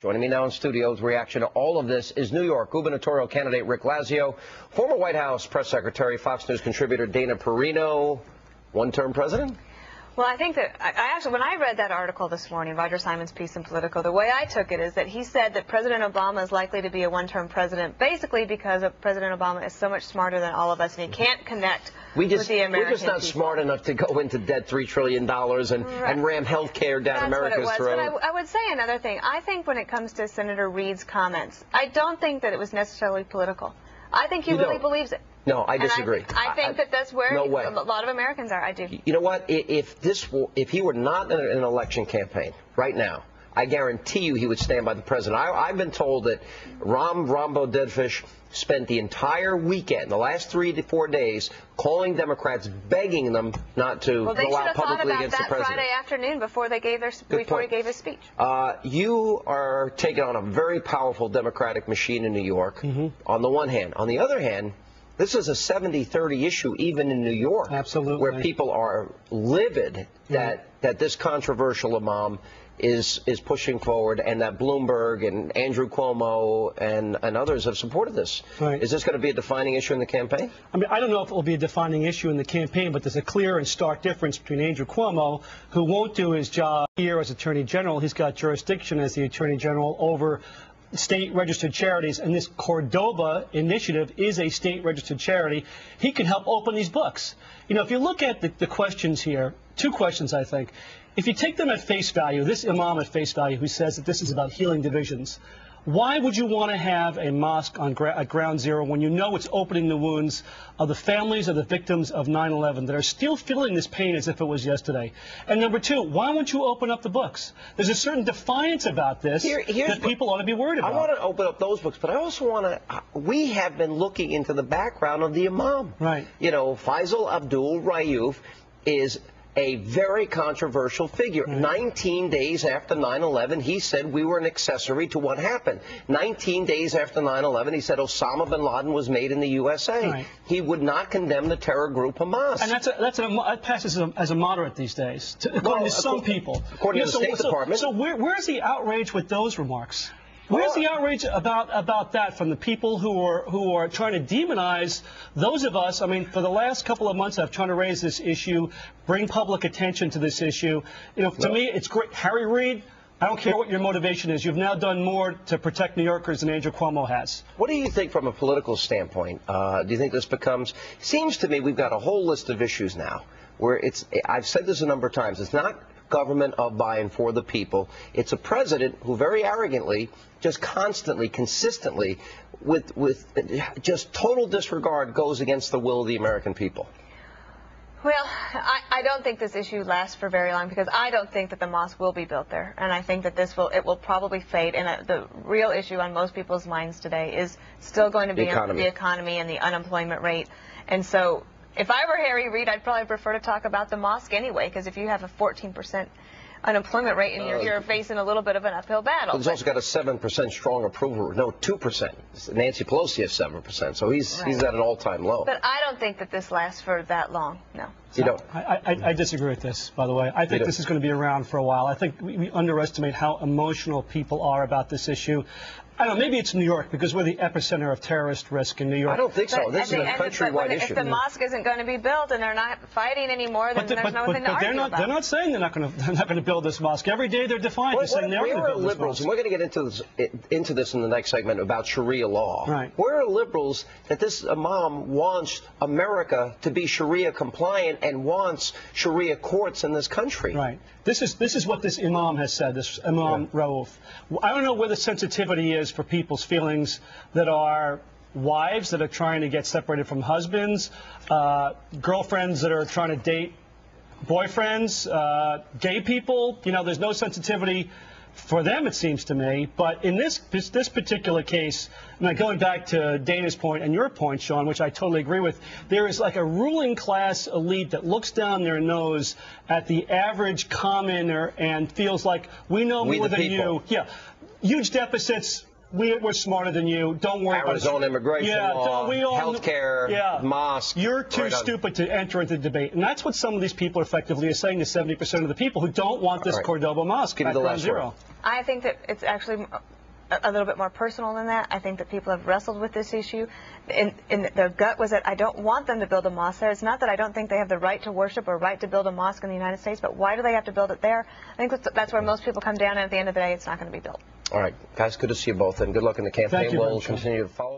Joining me now in studio's reaction to all of this is New York gubernatorial candidate Rick Lazio, former White House press secretary, Fox News contributor Dana Perino. One-term president? Well, I think that actually, when I read that article this morning, Roger Simon's piece in Politico, the way I took it is that he said that President Obama is likely to be a one-term president, basically because President Obama is so much smarter than all of us, and he can't connect with the American We're just not people. smart enough to go into debt $3 trillion and ram health care down America's throat. But I would say another thing. I think when it comes to Senator Reid's comments, I don't think that it was necessarily political. I think he really believes it. No, I disagree. I think that that's where a lot of Americans are. I do. You know what? If he were not in an election campaign right now, I guarantee you he would stand by the president. I've been told that Rombo Deadfish spent the entire weekend, the last 3 to 4 days, calling Democrats, begging them not to go out publicly against the president. Well, they should have thought about that Friday afternoon before he gave his speech. You are taking on a very powerful Democratic machine in New York, on the one hand. On the other hand, this is a 70-30 issue even in New York. Absolutely. Where people are livid that this controversial imam is pushing forward, and that Bloomberg and Andrew Cuomo and others have supported this. Right. Is this going to be a defining issue in the campaign? I mean, I don't know if it will be a defining issue in the campaign, but there's a clear and stark difference between Andrew Cuomo, who won't do his job here as Attorney General. He's got jurisdiction as the Attorney General over state-registered charities, and this Cordoba initiative is a state-registered charity. He can help open these books. You know, if you look at the questions here, 2 questions, I think. If you take them at face value, this imam at face value who says that this is about healing divisions, why would you want to have a mosque at ground zero when you know it's opening the wounds of the families of the victims of 9/11 that are still feeling this pain as if it was yesterday? And number 2, why won't you open up the books? There's a certain defiance about this that people ought to be worried about. I want to open up those books, but I also want to, we have been looking into the background of the imam. Right. You know, Faisal Abdul Rayouf is a very controversial figure. 19 days after 9/11, he said we were an accessory to what happened. 19 days after 9/11, he said Osama bin Laden was made in the USA. Right. He would not condemn the terror group Hamas. And that passes as a moderate these days, according to some people. According to the State Department. So where's the outrage with those remarks? Where's the outrage about that from the people who are trying to demonize those of us? I mean, for the last couple of months, I've tried to raise this issue, bring public attention to this issue. You know, to me, it's great. Harry Reid, I don't care what your motivation is. You've now done more to protect New Yorkers than Andrew Cuomo has. What do you think from a political standpoint? Do you think this becomes? Seems to me we've got a whole list of issues now where I've said this a number of times. It's not government of, by, and for the people. It's a president who very arrogantly, just constantly, consistently, with just total disregard, goes against the will of the American people. Well, I don't think this issue lasts for very long, because I don't think that the mosque will be built there, and I think that it will probably fade. And the real issue on most people's minds today is still going to be the economy and the unemployment rate. And so, if I were Harry Reid, I'd probably prefer to talk about the mosque anyway, because if you have a 14% unemployment rate and you're facing a little bit of an uphill battle. He's also got a 7% strong approval. No, 2%. Nancy Pelosi has 7%, so he's at an all-time low. But I don't think that this lasts for that long. No. You don't? I disagree with this, by the way. I think this is going to be around for a while. I think we underestimate how emotional people are about this issue. I don't know, maybe it's New York, because we're the epicenter of terrorist risk in New York. I don't think so. This is a countrywide issue. If the mosque isn't going to be built and they're not fighting anymore, then there's nothing to argue about. They're not saying they're not going to build this mosque. Every day they're defiant. They're saying they're going to build this mosque. And we're going to get into this in the next segment about Sharia law. Right. Where are liberals that this imam wants America to be Sharia compliant and wants Sharia courts in this country? Right. This is what this imam has said, this Imam Raouf. I don't know where the sensitivity is for people's feelings that are wives that are trying to get separated from husbands, girlfriends that are trying to date boyfriends, gay people. You know, there's no sensitivity for them, it seems to me. But in this particular case, going back to Dana's point and your point, Sean, which I totally agree with, there is like a ruling class elite that looks down their nose at the average commoner and feels like we know more than you. Yeah, huge deficits. We're smarter than you. Don't worry about it. Arizona immigration law, health care, mosque. You're too stupid to enter into the debate. And that's what some of these people effectively are saying to 70% of the people who don't want this Cordoba mosque. Give me the last word. I think that it's actually a little bit more personal than that. I think that people have wrestled with this issue. And their gut was that I don't want them to build a mosque there. It's not that I don't think they have the right to worship or right to build a mosque in the United States, but why do they have to build it there? I think that's where most people come down, and at the end of the day, it's not going to be built. All right, guys, good to see you both, and good luck in the campaign. Thank you, We'll Madam Chair. continue to follow.